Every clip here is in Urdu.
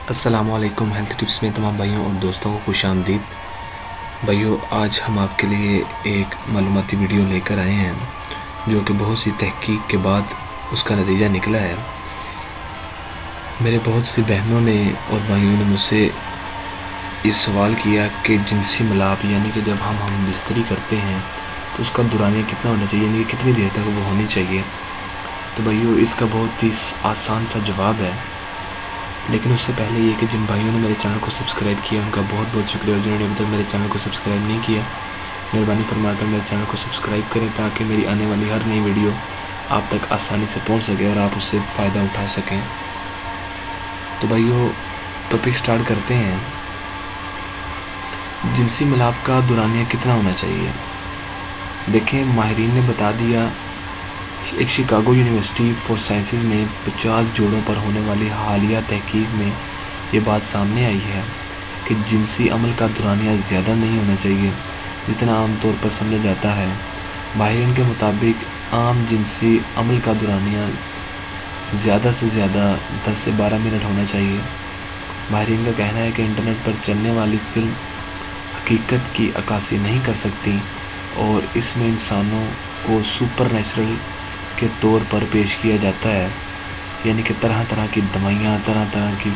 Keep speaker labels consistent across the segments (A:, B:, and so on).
A: السلام علیکم۔ ہیلتھ ٹپس میں تمام بھائیوں اور دوستوں کو خوش آمدید۔ بھائیوں، آج ہم آپ کے لیے ایک معلوماتی ویڈیو لے کر آئے ہیں جو کہ بہت سی تحقیق کے بعد اس کا نتیجہ نکلا ہے۔ میرے بہت سی بہنوں نے اور بھائیوں نے مجھ سے یہ سوال کیا کہ جنسی ملاپ یعنی کہ جب ہم بستری کرتے ہیں تو اس کا دورانیہ کتنا ہونا چاہیے، یعنی کہ کتنی دیر تک وہ ہونی چاہیے۔ تو بھائیوں، اس کا بہت ہی آسان سا جواب ہے، لیکن اس سے پہلے یہ کہ جن بھائیوں نے میرے چینل کو سبسکرائب کیا ان کا بہت بہت شکریہ، اور جنہوں نے ابھی تک میرے چینل کو سبسکرائب نہیں کیا مہربانی فرما کر میرے چینل کو سبسکرائب کریں تاکہ میری آنے والی ہر نئی ویڈیو آپ تک آسانی سے پہنچ سکے اور آپ اس سے فائدہ اٹھا سکیں۔ تو بھائیوں، ٹاپک سٹارٹ کرتے ہیں۔ جنسی ملاپ کا دورانیہ کتنا ہونا چاہیے؟ دیکھیں، ماہرین نے بتا دیا، ایک شکاگو یونیورسٹی فار سائنسز میں 50 جوڑوں پر ہونے والی حالیہ تحقیق میں یہ بات سامنے آئی ہے کہ جنسی عمل کا دورانیہ زیادہ نہیں ہونا چاہیے جتنا عام طور پر سمجھا جاتا ہے۔ ماہرین کے مطابق عام جنسی عمل کا دورانیہ زیادہ سے زیادہ 10 سے 12 منٹ ہونا چاہیے۔ ماہرین کا کہنا ہے کہ انٹرنیٹ پر چلنے والی فلم حقیقت کی عکاسی نہیں کر سکتی اور اس میں انسانوں کو سپر نیچرل کے طور پر پیش کیا جاتا ہے، یعنی کہ طرح طرح کی دوائیاں، طرح طرح کی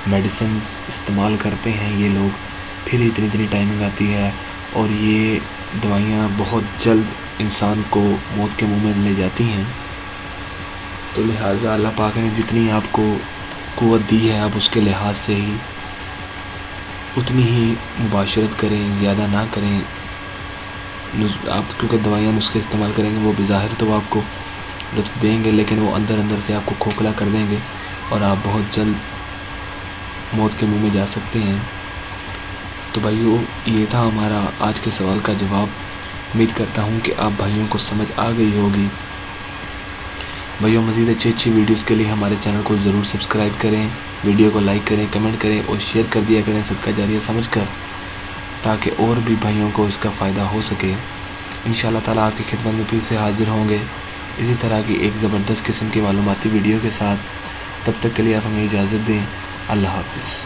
A: میڈیسنز استعمال کرتے ہیں یہ لوگ، پھر اتنی ٹائمنگ آتی ہے اور یہ دوائیاں بہت جلد انسان کو موت کے منہ میں لے جاتی ہیں۔ تو لہٰذا اللہ پاک نے جتنی آپ کو قوت دی ہے، آپ اس کے لحاظ سے ہی اتنی ہی مباشرت کریں، زیادہ نہ کریں۔ آپ کیونکہ دوائیاں نسخے استعمال کریں گے وہ بظاہر تو آپ کو لطف دیں گے، لیکن وہ اندر سے آپ کو کھوکھلا کر دیں گے اور آپ بہت جلد موت کے منہ میں جا سکتے ہیں۔ تو بھائیوں، یہ تھا ہمارا آج کے سوال کا جواب۔ امید کرتا ہوں کہ آپ بھائیوں کو سمجھ آ گئی ہوگی۔ بھائیوں، مزید اچھی ویڈیوز کے لیے ہمارے چینل کو ضرور سبسکرائب کریں، ویڈیو کو لائک کریں، کمنٹ کریں اور شیئر کر دیا کریں صدقہ جاریہ سمجھ کر، تاکہ اور بھی بھائیوں کو اس کا فائدہ ہو سکے۔ انشاءاللہ تعالیٰ آپ کی خدمت میں پھر سے حاضر ہوں گے اسی طرح کی ایک زبردست قسم کی معلوماتی ویڈیو کے ساتھ۔ تب تک کے لیے آپ ہمیں اجازت دیں۔ اللہ حافظ۔